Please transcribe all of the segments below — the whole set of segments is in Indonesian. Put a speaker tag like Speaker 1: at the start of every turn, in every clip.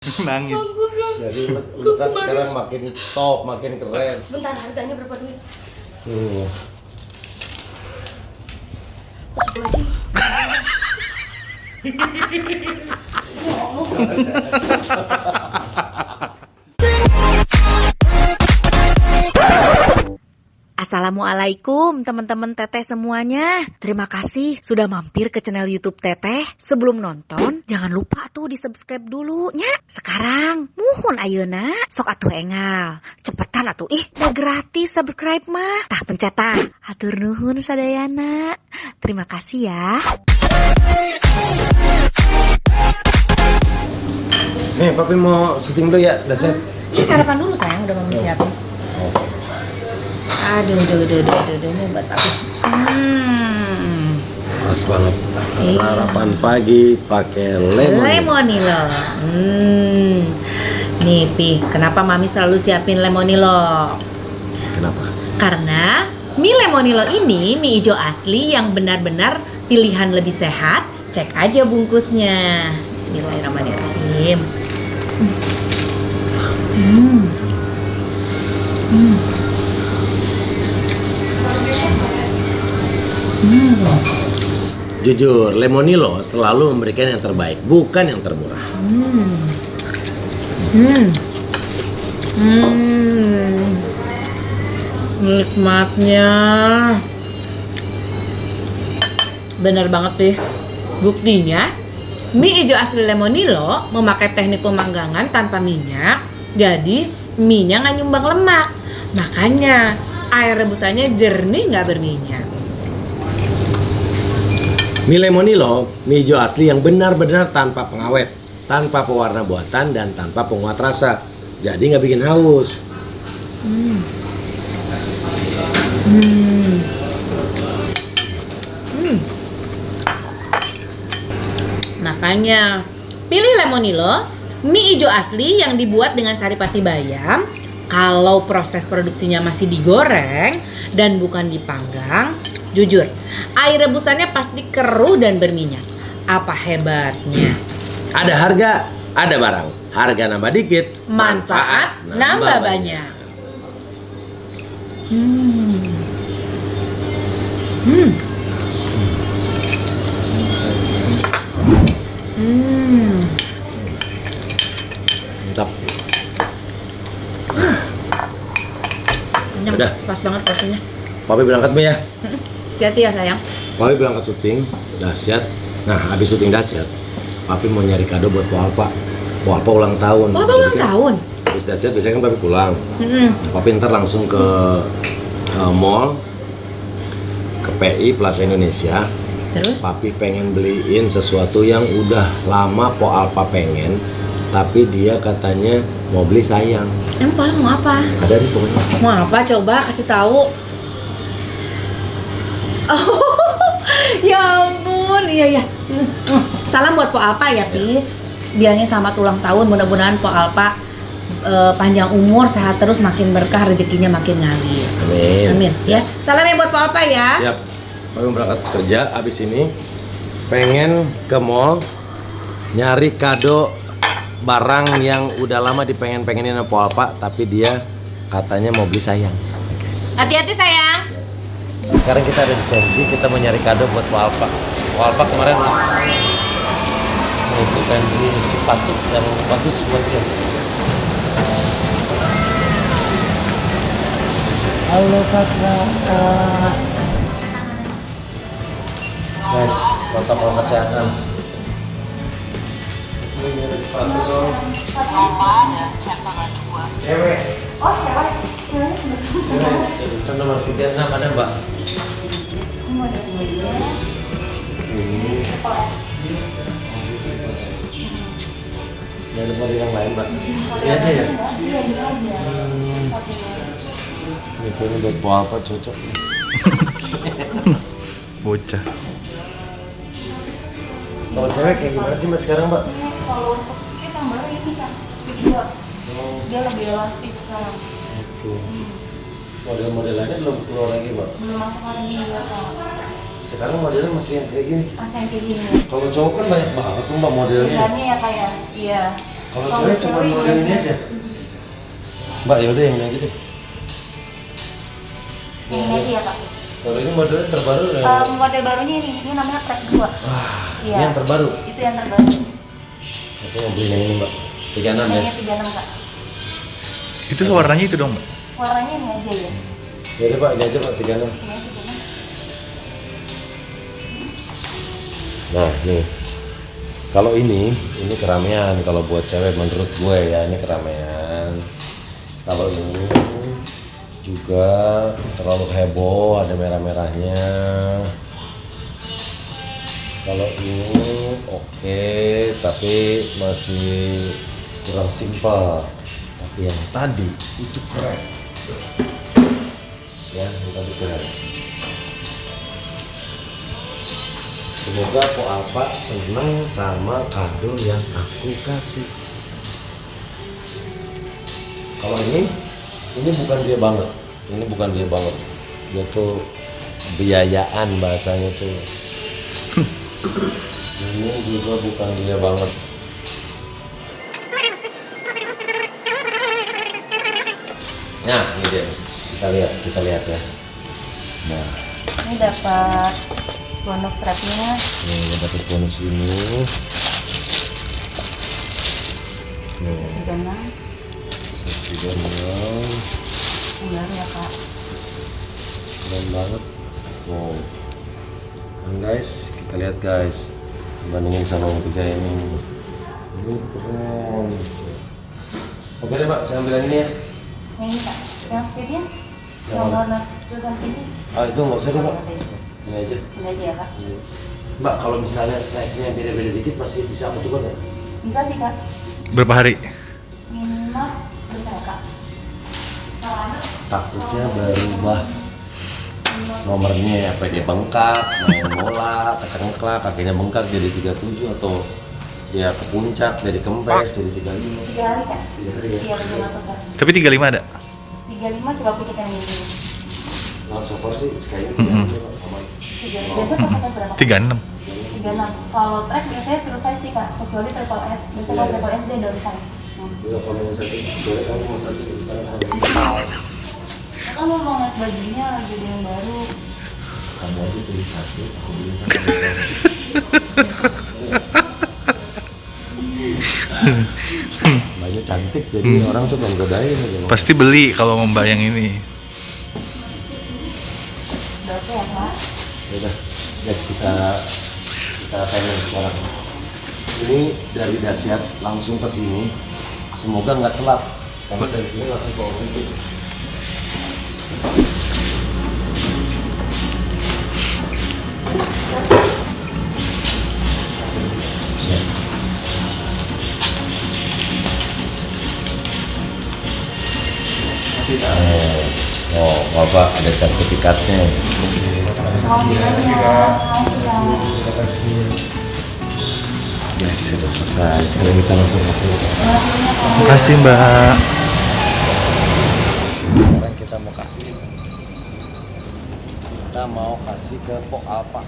Speaker 1: Nangis.
Speaker 2: Jadi lu kan sekarang makin top, makin keren.
Speaker 3: Bentar, harganya berapa duit?
Speaker 2: Tuh.
Speaker 3: Masuk aja.
Speaker 4: Assalamualaikum teman-teman Teteh semuanya. Terima kasih sudah mampir ke channel YouTube Teteh. Sebelum nonton, jangan lupa tuh di subscribe dulu nya. Sekarang, muhun ayeuna, sok atuh engal. Cepetan atuh, udah gratis subscribe mah. Tah pencet tah. Hatur nuhun sadayana. Terima kasih ya.
Speaker 2: Nih, papi mau syuting dulu ya, Daset.
Speaker 3: Ini sarapan dulu sayang, udah mami siapin. Aduh, ini buat papi.
Speaker 2: Pas banget. Sarapan pagi pakai lemon.
Speaker 3: Lemonilo. Nih, Pi, kenapa mami selalu siapin lemonilo?
Speaker 2: Kenapa?
Speaker 3: Karena mie lemonilo ini mie hijau asli yang benar-benar pilihan lebih sehat. Cek aja bungkusnya. Bismillahirrahmanirrahim.
Speaker 2: Jujur, Lemonilo selalu memberikan yang terbaik, bukan yang termurah.
Speaker 3: Nikmatnya bener banget sih. Buktinya mie hijau asli Lemonilo memakai teknik pemanggangan tanpa minyak, jadi mie-nya nggak nyumbang lemak. Makanya air rebusannya jernih nggak berminyak.
Speaker 2: Mie Lemonilo, mie hijau asli yang benar-benar tanpa pengawet, tanpa pewarna buatan, dan tanpa penguat rasa. Jadi nggak bikin haus.
Speaker 3: Makanya pilih Lemonilo, mie hijau asli yang dibuat dengan saripati bayam. Kalau proses produksinya masih digoreng dan bukan dipanggang, jujur, air rebusannya pasti keruh dan berminyak. Apa hebatnya?
Speaker 2: Ada harga, ada barang. Harga nambah dikit,
Speaker 3: Manfaat nambah banyak.
Speaker 2: Mantap.
Speaker 3: Kenyang,
Speaker 2: Udah.
Speaker 3: pas banget porsinya.
Speaker 2: Papi berangkat Mi ya.
Speaker 3: Hati-hati ya sayang.
Speaker 2: Papi berangkat syuting dahsyat. Nah, habis syuting dahsyat, Papi mau nyari kado buat Po Alpa. Po Alpa ulang tahun.
Speaker 3: Oh,
Speaker 2: Jadi
Speaker 3: ulang
Speaker 2: kan,
Speaker 3: tahun.
Speaker 2: habis dahsyat biasanya kan Papi pulang. Nah, Papi ntar langsung ke mall, ke PI Plaza Indonesia.
Speaker 3: Terus?
Speaker 2: Papi pengen beliin sesuatu yang udah lama Po Alpa pengen, tapi dia katanya mau beli sayang.
Speaker 3: Emang mau apa?
Speaker 2: Ada nih pokoknya.
Speaker 3: Mau apa? Coba kasih tahu. Oh, ya ampun, iya. Salam buat Po Alpa ya, Pi. Bilangnya selamat ulang tahun. Mudah-mudahan Po Alpa panjang umur, sehat terus, makin berkah, rezekinya makin ngalir.
Speaker 2: Amin.
Speaker 3: Amin. Ya, salam ya buat Po Alpa ya.
Speaker 2: Siap. Papi berangkat kerja, abis ini pengen ke mall nyari kado barang yang udah lama dipengen-pengenin sama Po Alpa, tapi dia katanya mau beli sayang.
Speaker 3: Hati-hati sayang.
Speaker 2: Sekarang kita ada di Sensi, kita mau nyari kado buat Po Alpa. Po Alpa kemarin itu kan beli sepatu yang bagus buat dia. Halo kakak. Guys, protokol kesehatan. Ini ada sepatu dong. Cewek.
Speaker 3: Oh, cewek.
Speaker 2: Bisa nomor 36 ada Mbak? Ini. Ada model yang lain Mbak? Ini aja ya?
Speaker 3: Iya, ini aja.
Speaker 2: Ini kayaknya buat Po Alpa cocok.
Speaker 1: Bocah.
Speaker 2: Kalau cewek kayak gimana sih Mbak sekarang Mbak?
Speaker 3: Kalau untuk speed yang baru ini bisa speed 2. Dia lebih elastis sekarang.
Speaker 2: Oke. Model-model lainnya belum keluar lagi Mbak?
Speaker 3: Belum masuk hari ini ya, Kak.
Speaker 2: Sekarang modelnya masih yang kayak gini.
Speaker 3: Mas yang kayak gini.
Speaker 2: Kalau cowok kan banyak banget tuh Mbak modelnya.
Speaker 3: Pilihannya ya kayak, iya.
Speaker 2: Kalau cewek cuma model ini aja. Mbak, yaudah yang ini aja deh.
Speaker 1: Yang ini aja ya Pak.
Speaker 2: Kalau ini modelnya terbaru ya?
Speaker 1: Model barunya ini namanya Track 2. Iya.
Speaker 2: Ini yang terbaru.
Speaker 1: Itu yang terbaru.
Speaker 2: Aku mau beli yang ini Mbak. 36 ya?
Speaker 1: Harganya 36 Kak.
Speaker 5: Itu warnanya itu dong, Mbak.
Speaker 1: Warnanya ini aja ya.
Speaker 2: Yaudah Pak, ini aja Pak 36.
Speaker 1: Ini 36.
Speaker 2: Nah nih, kalau ini keramaian. Kalau buat cewek menurut gue ya ini keramaian. Kalau ini juga terlalu heboh, ada merah-merahnya. Kalau ini oke, tapi masih kurang simpel. Tapi yang tadi itu keren. Ya, yang tadi keren. Semoga Po Alpa seneng sama kado yang aku kasih. Kalau ini bukan dia banget. Ini bukan dia banget. Dia tuh biayaan bahasanya tuh. Ini juga bukan dia banget. Nah, ini dia. Kita lihat ya. Nah,
Speaker 1: Ini dapat bonus strapnya.
Speaker 2: nih dapat bonus ini. Nih,
Speaker 1: Sisi ganang.
Speaker 2: sesti ganang.
Speaker 1: Yang baru ya Kak.
Speaker 2: Keren banget. Wow. Kan guys, kita lihat guys. Bandingin sama yang ketiga ini. Ini keren. Oke deh Mbak, saya ambil yang ini ya.
Speaker 1: Yang ini Kak. Yang speednya.
Speaker 2: Yang
Speaker 1: Yang
Speaker 2: mana?
Speaker 1: warna tulisan ini.
Speaker 2: Ah itu nggak usah deh Mbak. Ini aja.
Speaker 1: Ini aja ya Kak.
Speaker 2: Mbak, kalau misalnya size-nya beda-beda dikit masih bisa aku tukar ya?
Speaker 1: Bisa sih Kak.
Speaker 5: Berapa hari?
Speaker 1: Minimal bentar ya Kak. Kalau anak
Speaker 2: Takutnya berubah nomornya apa dia bengkak, main bola, kecengklak, kakinya bengkak jadi 37 atau dia ke puncak jadi kempes jadi 35.
Speaker 1: 3 hari Kak.
Speaker 2: 3 hari ya?
Speaker 1: Iya betul banget Kak.
Speaker 5: Tapi 35 ada?
Speaker 1: 35 coba aku cek yang ini.
Speaker 2: Nah, so far sih kayaknya 3 hari Pak, aman.
Speaker 1: Biasa pakai size berapa?
Speaker 5: 36.
Speaker 1: 36. Kalau track biasanya terus size sih Kak, kecuali triple S. Biasanya kalau
Speaker 2: Iya.
Speaker 1: triple S dia down size.
Speaker 2: Udah kalau yang satu, boleh kamu mau satu di depan
Speaker 1: Kakak mau ngeliat bajunya lagi ada yang baru.
Speaker 2: kamu aja pilih satu, aku pilih satu. Mbaknya cantik jadi orang tuh menggodain aja.
Speaker 5: Pasti beli kalau Mbak yang ini.
Speaker 1: Berapa ya Kak?
Speaker 2: Udah, guys kita pengen sekarang. Ini dari Dasyat langsung ke sini. Semoga nggak telat. Karena dari sini langsung ke Olimpik. Oh, Bapak ada sertifikatnya. Terima kasih. Guys, sudah selesai. Sekarang kita langsung masuk.
Speaker 5: Makasih, Mbak.
Speaker 2: Sekarang kita mau kasih ke Po Alpa.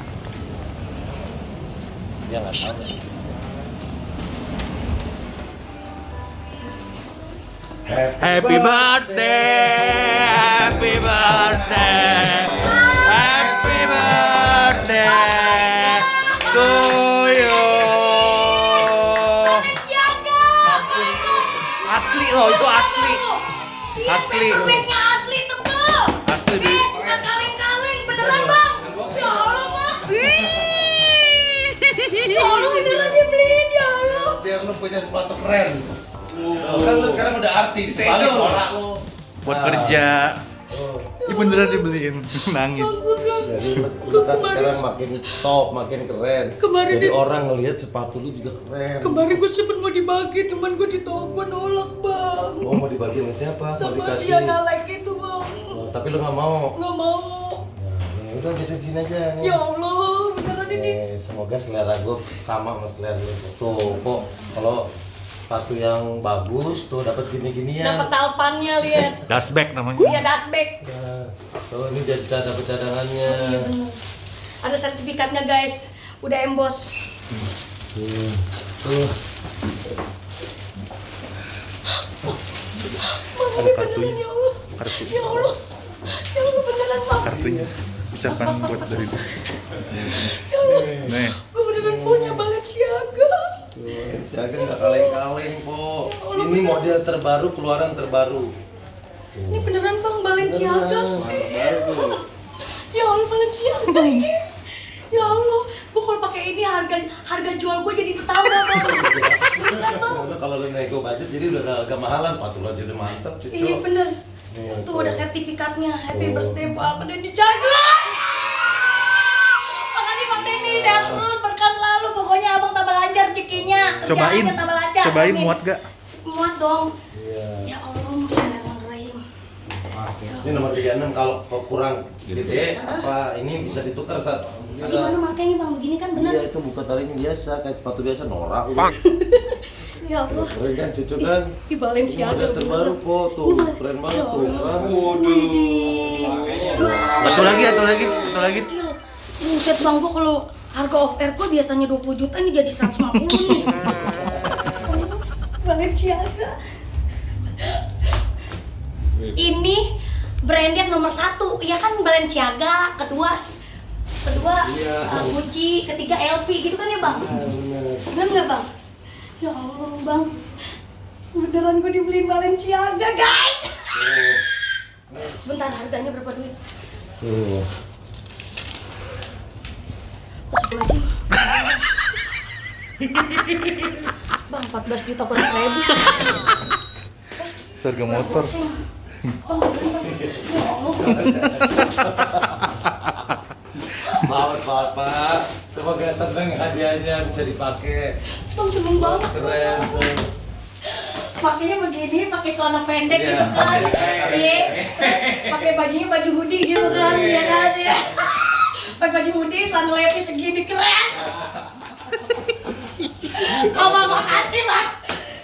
Speaker 2: Dia nggak tahu.
Speaker 5: Happy birthday, happy birthday, happy birthday to you. Asli loh, itu asli. Asli.
Speaker 6: Permennya asli tebel.
Speaker 5: Asli di.
Speaker 6: Bukan kaleng-kaleng, beneran bang. Ya Allah bang. Ya Allah beneran dibeliin ya Allah.
Speaker 2: Biar lu punya sepatu keren. Kan lu sekarang udah artis, balik bola lu.
Speaker 5: Buat kerja. Ini beneran dibeliin. Nangis.
Speaker 2: Jadi lu kan sekarang makin top, makin keren.
Speaker 6: Kemarin
Speaker 2: Jadi
Speaker 6: di-
Speaker 2: orang ngelihat sepatu lu juga keren.
Speaker 6: Kemarin gue sempet mau dibagi, teman gue ditolak, gue nolak bang.
Speaker 2: Oh, mau dibagi sama siapa? Mau
Speaker 6: Sama
Speaker 2: dikasih?
Speaker 6: dia nalek itu bang.
Speaker 2: Oh, tapi lu nggak mau.
Speaker 6: Nggak mau.
Speaker 2: Nah, ya udah geser sini aja. Nih.
Speaker 6: Ya Allah, beneran ini.
Speaker 2: Semoga selera gue sama selera lu. Tuh, kok kalau sepatu yang bagus tuh dapat gini-ginian.
Speaker 6: Dapat talpannya lihat.
Speaker 5: Dashback namanya.
Speaker 6: Iya dashback.
Speaker 2: Nah, tuh ini jadi dapat cadangannya.
Speaker 6: Iya bener. Ada sertifikatnya guys. Udah emboss.
Speaker 2: Tuh.
Speaker 5: Ada kartunya.
Speaker 6: Ya Allah.
Speaker 5: Kartu.
Speaker 6: Ya Allah. Ya Allah beneran bang.
Speaker 5: Kartunya. Ucapan buat dari.
Speaker 6: Ya Allah.
Speaker 5: Nih.
Speaker 6: Gue beneran punya Balenciaga.
Speaker 2: Siaga nggak kaleng-kaleng, Po. Ini model terbaru, keluaran terbaru.
Speaker 6: Ini beneran bang Balenciaga sih. Ya Allah Balenciaga ini. Ya Allah, gue kalau pakai ini harga jual gue jadi bertambah bang. Beneran bang.
Speaker 2: Udah kalau lu nego budget jadi udah agak mahalan, patul aja udah mantap, cucu.
Speaker 6: Iya bener. Tuh ada sertifikatnya. Happy birthday Pak Denny Caga. Makasih Bang Denny, sehat terus, berkah selalu. Pokoknya abang tambah lancar rezekinya.
Speaker 5: Cobain.
Speaker 6: Kerjaannya tambah lancar.
Speaker 5: Cobain
Speaker 6: Amin.
Speaker 5: muat gak?
Speaker 6: Muat dong.
Speaker 2: Iya.
Speaker 6: Ya Allah, bismillahirrahmanirrahim.
Speaker 2: Ini nomor 36 kalau kurang gede apa ini bisa ditukar saat
Speaker 6: Gimana makanya bang begini kan bener?
Speaker 2: Iya itu bukan taring biasa kayak sepatu biasa norak.
Speaker 6: Ya Allah.
Speaker 2: Keren kan cucu kan?
Speaker 6: Di Balenciaga.
Speaker 2: Model terbaru Po tuh, keren banget tuh kan.
Speaker 5: Satu lagi.
Speaker 6: Gil. Buset bang, gua kalau harga off air gua biasanya 20 juta ini jadi 150 nih. Balenciaga. Ini branded nomor 1, ya kan Balenciaga, kedua Gucci, ketiga LV gitu kan ya bang? Bener nggak bang? Ya Allah bang, beneran gue dibeliin Balenciaga guys. Bentar, harganya berapa duit?
Speaker 2: Tuh.
Speaker 6: Masuk lagi. Bang, 14 juta kurang 1.000.
Speaker 5: Harga motor.
Speaker 6: Oh, bener. Ya Allah.
Speaker 2: Pak. Semoga seneng hadiahnya bisa dipakai.
Speaker 6: Bang seneng banget.
Speaker 2: Keren tuh.
Speaker 6: Pakainya begini, pakai celana pendek
Speaker 2: Iya.
Speaker 6: gitu kan. Iya. Terus pakai bajunya baju hoodie gitu kan, ya kan ya. Pakai baju hoodie, celana levis segini keren. Mama makasih bang.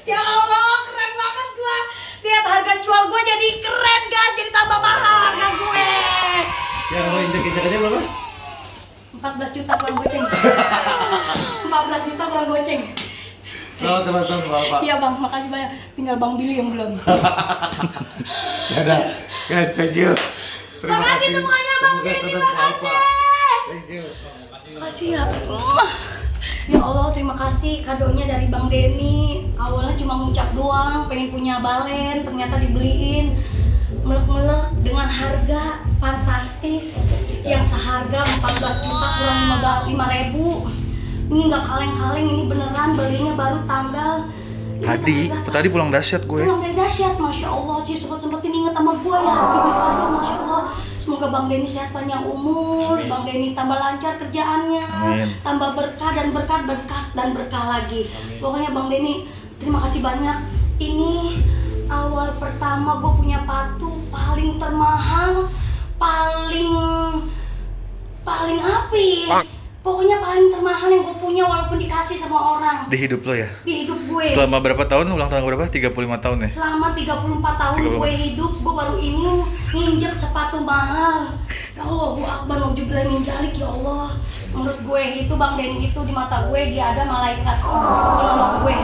Speaker 6: Ya Allah, keren banget gua. Lihat harga jual gua jadi keren kan, jadi tambah mahal harga gue.
Speaker 2: Yang lo injek-injek aja berapa?
Speaker 6: 14 juta kurang goceng. 14 juta kurang goceng.
Speaker 2: Selamat ulang tahun Bapak.
Speaker 6: Iya bang, makasih banyak. Tinggal Bang Billy yang belum.
Speaker 2: Dadah. Guys, thank you. Terima
Speaker 6: Makasih semuanya Bang
Speaker 2: Semoga
Speaker 6: Billy,
Speaker 2: senang
Speaker 6: makasih.
Speaker 2: Bapak. Thank you.
Speaker 6: Makasih ya. Ya Allah, terima kasih kadonya dari Bang Denny. Awalnya cuma ngucap doang, pengen punya balen, ternyata dibeliin. Melek-melek dengan harga fantastis yang seharga 14 juta kurang 5.000. Ini nggak kaleng-kaleng, ini beneran belinya baru tanggal
Speaker 5: Tadi pulang dahsyat gue.
Speaker 6: pulang dari dahsyat, masya Allah sih sempetin inget sama gue ya, beli kado, masya Allah. Semoga Bang Denny sehat panjang umur, Bang Denny tambah lancar kerjaannya,
Speaker 5: Amin.
Speaker 6: tambah berkah dan berkah lagi. Pokoknya Bang Denny terima kasih banyak. Ini awal pertama gue punya patu paling termahal, paling api. Pokoknya paling termahal yang gue punya walaupun dikasih sama orang
Speaker 5: Di hidup lo ya?
Speaker 6: di hidup gue.
Speaker 5: Selama berapa tahun? Ulang tahun berapa? 35 tahun ya?
Speaker 6: Selama 34 tahun
Speaker 5: 34.
Speaker 6: gue hidup, gue baru ini nginjek sepatu mahal. Ya Allah, gue akbar nauzubillah min dzalik, ya Allah. Menurut gue itu Bang Denny itu di mata gue dia ada malaikat penolong gue.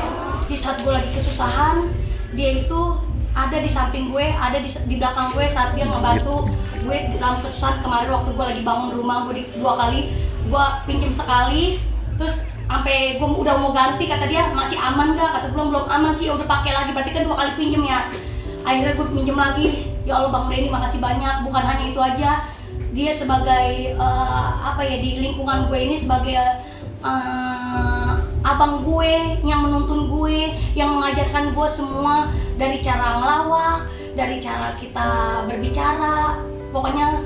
Speaker 6: Di saat gue lagi kesusahan, dia itu ada di samping gue, ada di belakang gue saat dia ngebantu gue dalam kesusahan. Kemarin waktu gue lagi bangun rumah gue 2 kali, gue pinjam sekali, terus sampai gue udah mau ganti kata dia masih aman gak? Kata belum aman sih, udah pakai lagi, berarti kan 2 kali pinjam ya. Akhirnya gue pinjam lagi. Ya Allah Bang Denny makasih banyak. Bukan hanya itu aja, dia sebagai di lingkungan gue ini sebagai abang gue yang menuntun gue, yang mengajarkan gue semua dari cara ngelawak, dari cara kita berbicara. Pokoknya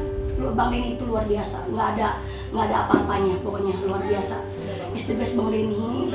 Speaker 6: Bang Denny itu luar biasa, nggak ada apa-apanya, pokoknya luar biasa. Is the best Bang Denny.